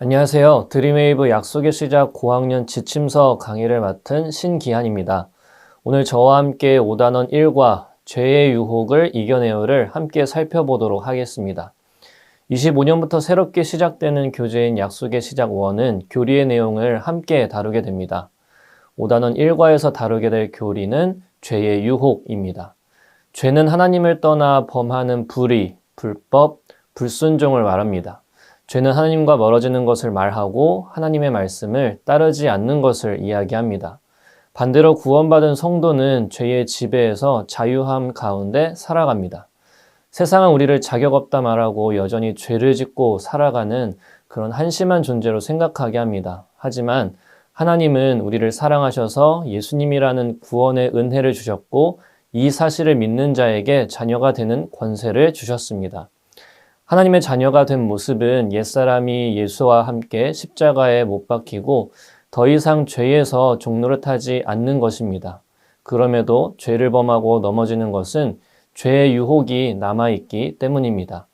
안녕하세요. 드림웨이브 약속의 시작 고학년 지침서 강의를 맡은 신기한입니다. 오늘 저와 함께 5단원 1과 죄의 유혹을 이겨내요를 함께 살펴보도록 하겠습니다. 25년부터 새롭게 시작되는 교재인 약속의 시작 1은 교리의 내용을 함께 다루게 됩니다. 5단원 1과에서 다루게 될 교리는 죄의 유혹입니다. 죄는 하나님을 떠나 범하는 불의, 불법, 불순종을 말합니다. 죄는 하나님과 멀어지는 것을 말하고 하나님의 말씀을 따르지 않는 것을 이야기합니다. 반대로 구원받은 성도는 죄의 지배에서 자유함 가운데 살아갑니다. 세상은 우리를 자격 없다 말하고 여전히 죄를 짓고 살아가는 그런 한심한 존재로 생각하게 합니다. 하지만 하나님은 우리를 사랑하셔서 예수님이라는 구원의 은혜를 주셨고 이 사실을 믿는 자에게 자녀가 되는 권세를 주셨습니다. 하나님의 자녀가 된 모습은 옛사람이 예수와 함께 십자가에 못 박히고 더 이상 죄에서 종노릇하지 않는 것입니다. 그럼에도 죄를 범하고 넘어지는 것은 죄의 유혹이 남아있기 때문입니다.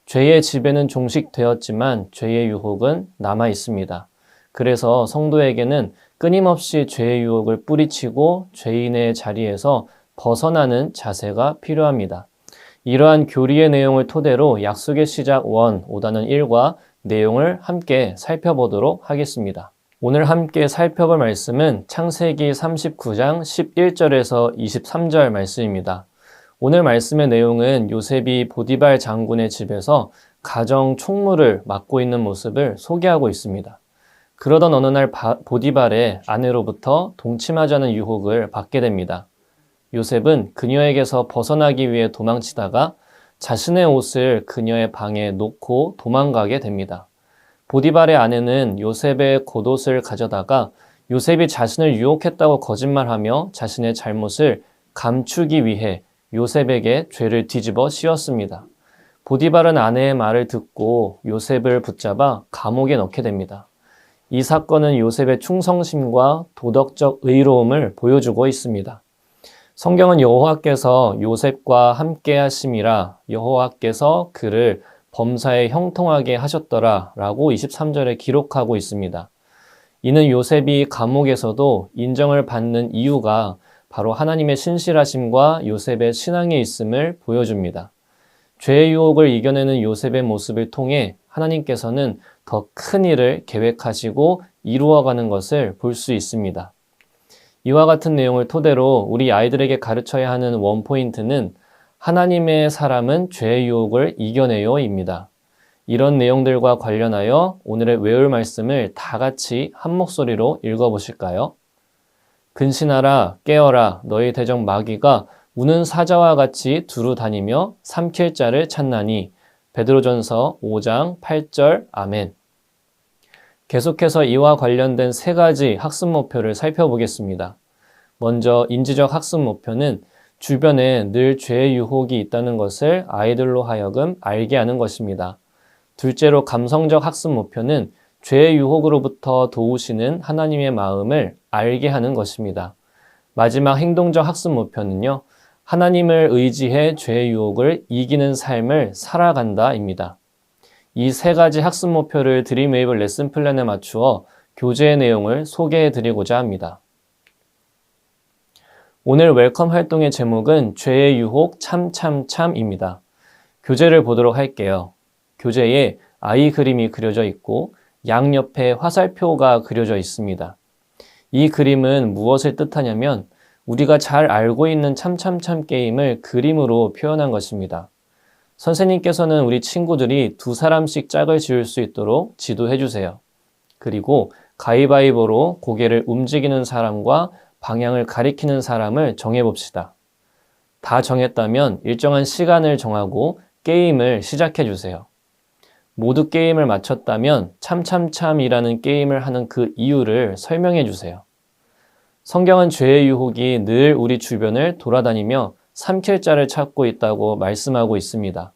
죄의 지배는 종식되었지만 죄의 유혹은 남아있습니다. 그래서 성도에게는 끊임없이 죄의 유혹을 뿌리치고 죄인의 자리에서 벗어나는 자세가 필요합니다. 이러한 교리의 내용을 토대로 약속의 시작 1, 5단원 1과 내용을 함께 살펴보도록 하겠습니다. 오늘 함께 살펴볼 말씀은 창세기 39장 11절에서 23절 말씀입니다. 오늘 말씀의 내용은 요셉이 보디발 장군의 집에서 가정 총무를 맡고 있는 모습을 소개하고 있습니다. 그러던 어느 날 보디발의 아내로부터 동침하자는 유혹을 받게 됩니다. 요셉은 그녀에게서 벗어나기 위해 도망치다가 자신의 옷을 그녀의 방에 놓고 도망가게 됩니다. 보디발의 아내는 요셉의 겉옷을 가져다가 요셉이 자신을 유혹했다고 거짓말하며 자신의 잘못을 감추기 위해 요셉에게 죄를 뒤집어 씌웠습니다. 보디발은 아내의 말을 듣고 요셉을 붙잡아 감옥에 넣게 됩니다. 이 사건은 요셉의 충성심과 도덕적 의로움을 보여주고 있습니다. 성경은 여호와께서 요셉과 함께 하심이라 여호와께서 그를 범사에 형통하게 하셨더라 라고 23절에 기록하고 있습니다. 이는 요셉이 감옥에서도 인정을 받는 이유가 바로 하나님의 신실하심과 요셉의 신앙에 있음을 보여줍니다. 죄의 유혹을 이겨내는 요셉의 모습을 통해 하나님께서는 더 큰 일을 계획하시고 이루어가는 것을 볼 수 있습니다. 이와 같은 내용을 토대로 우리 아이들에게 가르쳐야 하는 원포인트는 하나님의 사람은 죄의 유혹을 이겨내요입니다. 이런 내용들과 관련하여 오늘의 외울 말씀을 다 같이 한 목소리로 읽어보실까요? 근신하라 깨어라 너희 대적 마귀가 우는 사자와 같이 두루 다니며 삼킬 자를 찾나니 베드로전서 5장 8절 아멘. 계속해서 이와 관련된 세 가지 학습 목표를 살펴보겠습니다. 먼저 인지적 학습 목표는 주변에 늘 죄의 유혹이 있다는 것을 아이들로 하여금 알게 하는 것입니다. 둘째로 감성적 학습 목표는 죄의 유혹으로부터 도우시는 하나님의 마음을 알게 하는 것입니다. 마지막 행동적 학습 목표는요, 하나님을 의지해 죄의 유혹을 이기는 삶을 살아간다입니다. 이 세 가지 학습 목표를 드림웨이브 레슨 플랜에 맞추어 교재의 내용을 소개해 드리고자 합니다. 오늘 웰컴 활동의 제목은 죄의 유혹 참참참입니다. 교재를 보도록 할게요. 교재에 아이 그림이 그려져 있고 양옆에 화살표가 그려져 있습니다. 이 그림은 무엇을 뜻하냐면 우리가 잘 알고 있는 참참참 게임을 그림으로 표현한 것입니다. 선생님께서는 우리 친구들이 2사람씩 짝을 지을 수 있도록 지도해 주세요. 그리고 가위바위보로 고개를 움직이는 사람과 방향을 가리키는 사람을 정해봅시다. 다 정했다면 일정한 시간을 정하고 게임을 시작해 주세요. 모두 게임을 마쳤다면 참참참이라는 게임을 하는 그 이유를 설명해 주세요. 성경은 죄의 유혹이 늘 우리 주변을 돌아다니며 삼킬 자를 찾고 있다고 말씀하고 있습니다.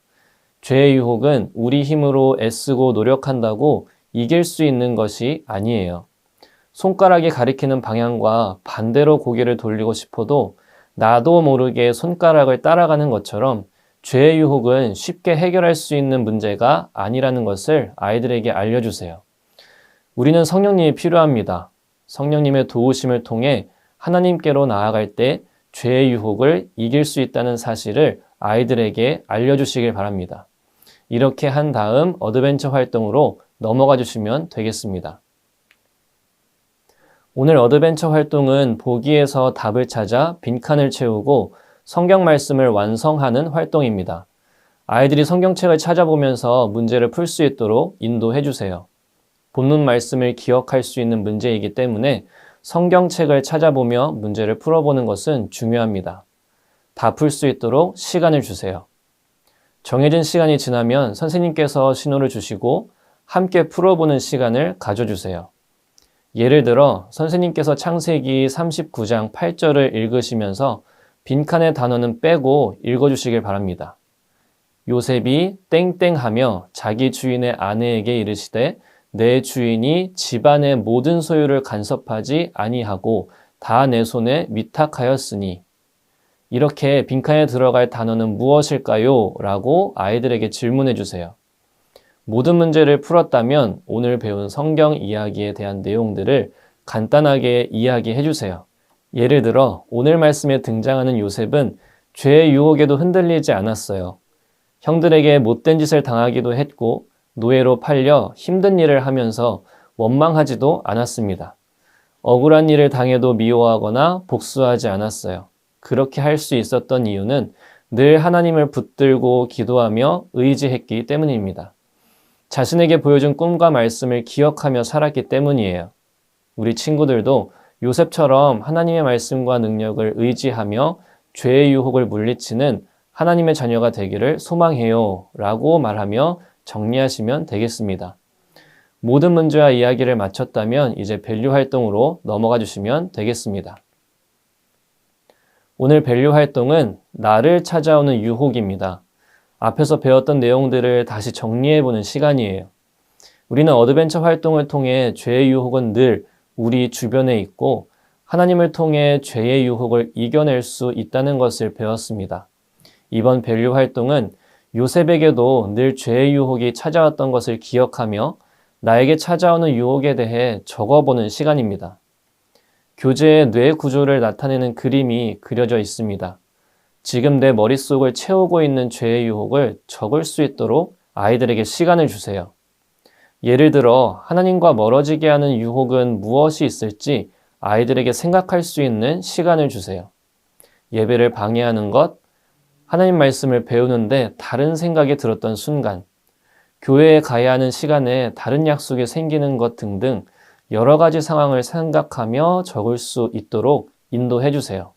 죄의 유혹은 우리 힘으로 애쓰고 노력한다고 이길 수 있는 것이 아니에요. 손가락이 가리키는 방향과 반대로 고개를 돌리고 싶어도 나도 모르게 손가락을 따라가는 것처럼 죄의 유혹은 쉽게 해결할 수 있는 문제가 아니라는 것을 아이들에게 알려주세요. 우리는 성령님이 필요합니다. 성령님의 도우심을 통해 하나님께로 나아갈 때 죄의 유혹을 이길 수 있다는 사실을 아이들에게 알려주시길 바랍니다. 이렇게 한 다음 어드벤처 활동으로 넘어가 주시면 되겠습니다. 오늘 어드벤처 활동은 보기에서 답을 찾아 빈칸을 채우고 성경 말씀을 완성하는 활동입니다. 아이들이 성경책을 찾아보면서 문제를 풀 수 있도록 인도해 주세요. 본문 말씀을 기억할 수 있는 문제이기 때문에 성경책을 찾아보며 문제를 풀어보는 것은 중요합니다. 다 풀 수 있도록 시간을 주세요. 정해진 시간이 지나면 선생님께서 신호를 주시고 함께 풀어보는 시간을 가져주세요. 예를 들어 선생님께서 창세기 39장 8절을 읽으시면서 빈칸의 단어는 빼고 읽어주시길 바랍니다. 요셉이 땡땡하며 자기 주인의 아내에게 이르시되 내 주인이 집안의 모든 소유를 간섭하지 아니하고 다 내 손에 위탁하였으니. 이렇게 빈칸에 들어갈 단어는 무엇일까요? 라고 아이들에게 질문해 주세요. 모든 문제를 풀었다면 오늘 배운 성경 이야기에 대한 내용들을 간단하게 이야기해 주세요. 예를 들어 오늘 말씀에 등장하는 요셉은 죄의 유혹에도 흔들리지 않았어요. 형들에게 못된 짓을 당하기도 했고 노예로 팔려 힘든 일을 하면서 원망하지도 않았습니다. 억울한 일을 당해도 미워하거나 복수하지 않았어요. 그렇게 할 수 있었던 이유는 늘 하나님을 붙들고 기도하며 의지했기 때문입니다. 자신에게 보여준 꿈과 말씀을 기억하며 살았기 때문이에요. 우리 친구들도 요셉처럼 하나님의 말씀과 능력을 의지하며 죄의 유혹을 물리치는 하나님의 자녀가 되기를 소망해요 라고 말하며 정리하시면 되겠습니다. 모든 문제와 이야기를 마쳤다면 이제 밸류 활동으로 넘어가 주시면 되겠습니다. 오늘 밸류 활동은 나를 찾아오는 유혹입니다. 앞에서 배웠던 내용들을 다시 정리해보는 시간이에요. 우리는 어드벤처 활동을 통해 죄의 유혹은 늘 우리 주변에 있고 하나님을 통해 죄의 유혹을 이겨낼 수 있다는 것을 배웠습니다. 이번 밸류 활동은 요셉에게도 늘 죄의 유혹이 찾아왔던 것을 기억하며 나에게 찾아오는 유혹에 대해 적어보는 시간입니다. 교재에 뇌 구조를 나타내는 그림이 그려져 있습니다. 지금 내 머릿속을 채우고 있는 죄의 유혹을 적을 수 있도록 아이들에게 시간을 주세요. 예를 들어 하나님과 멀어지게 하는 유혹은 무엇이 있을지 아이들에게 생각할 수 있는 시간을 주세요. 예배를 방해하는 것, 하나님 말씀을 배우는데 다른 생각이 들었던 순간, 교회에 가야 하는 시간에 다른 약속이 생기는 것 등등 여러 가지 상황을 생각하며 적을 수 있도록 인도해 주세요.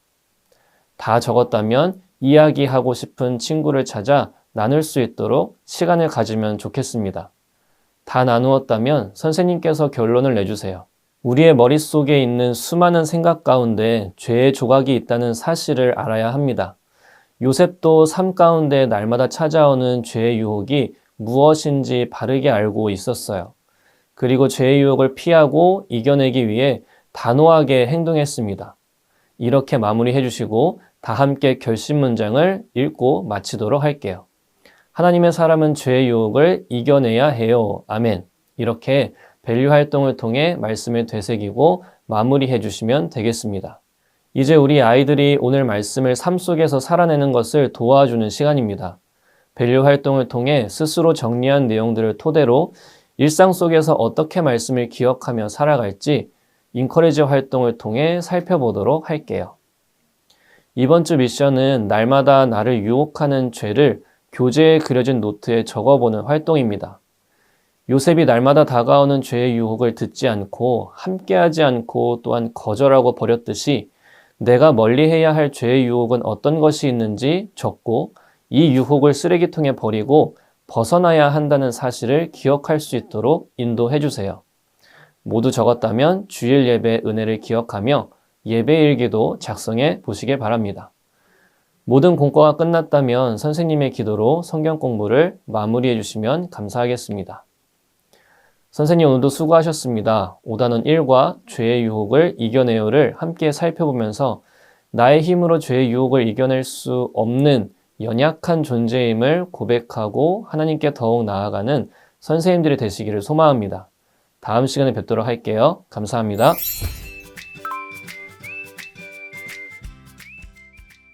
다 적었다면 이야기하고 싶은 친구를 찾아 나눌 수 있도록 시간을 가지면 좋겠습니다. 다 나누었다면 선생님께서 결론을 내주세요. 우리의 머릿속에 있는 수많은 생각 가운데 죄의 조각이 있다는 사실을 알아야 합니다. 요셉도 삶 가운데 날마다 찾아오는 죄의 유혹이 무엇인지 바르게 알고 있었어요. 그리고 죄의 유혹을 피하고 이겨내기 위해 단호하게 행동했습니다. 이렇게 마무리해 주시고 다 함께 결심 문장을 읽고 마치도록 할게요. 하나님의 사람은 죄의 유혹을 이겨내야 해요. 아멘. 이렇게 밸류 활동을 통해 말씀을 되새기고 마무리해 주시면 되겠습니다. 이제 우리 아이들이 오늘 말씀을 삶 속에서 살아내는 것을 도와주는 시간입니다. 밸류 활동을 통해 스스로 정리한 내용들을 토대로 일상 속에서 어떻게 말씀을 기억하며 살아갈지 인커리지 활동을 통해 살펴보도록 할게요. 이번 주 미션은 날마다 나를 유혹하는 죄를 교재에 그려진 노트에 적어보는 활동입니다. 요셉이 날마다 다가오는 죄의 유혹을 듣지 않고 함께하지 않고 또한 거절하고 버렸듯이 내가 멀리해야 할 죄의 유혹은 어떤 것이 있는지 적고 이 유혹을 쓰레기통에 버리고 벗어나야 한다는 사실을 기억할 수 있도록 인도해 주세요. 모두 적었다면 주일 예배 은혜를 기억하며 예배 일기도 작성해 보시길 바랍니다. 모든 공과가 끝났다면 선생님의 기도로 성경 공부를 마무리해 주시면 감사하겠습니다. 선생님 오늘도 수고하셨습니다. 5단원 1과 죄의 유혹을 이겨내요를 함께 살펴보면서 나의 힘으로 죄의 유혹을 이겨낼 수 없는 연약한 존재임을 고백하고 하나님께 더욱 나아가는 선생님들이 되시기를 소망합니다. 다음 시간에 뵙도록 할게요. 감사합니다.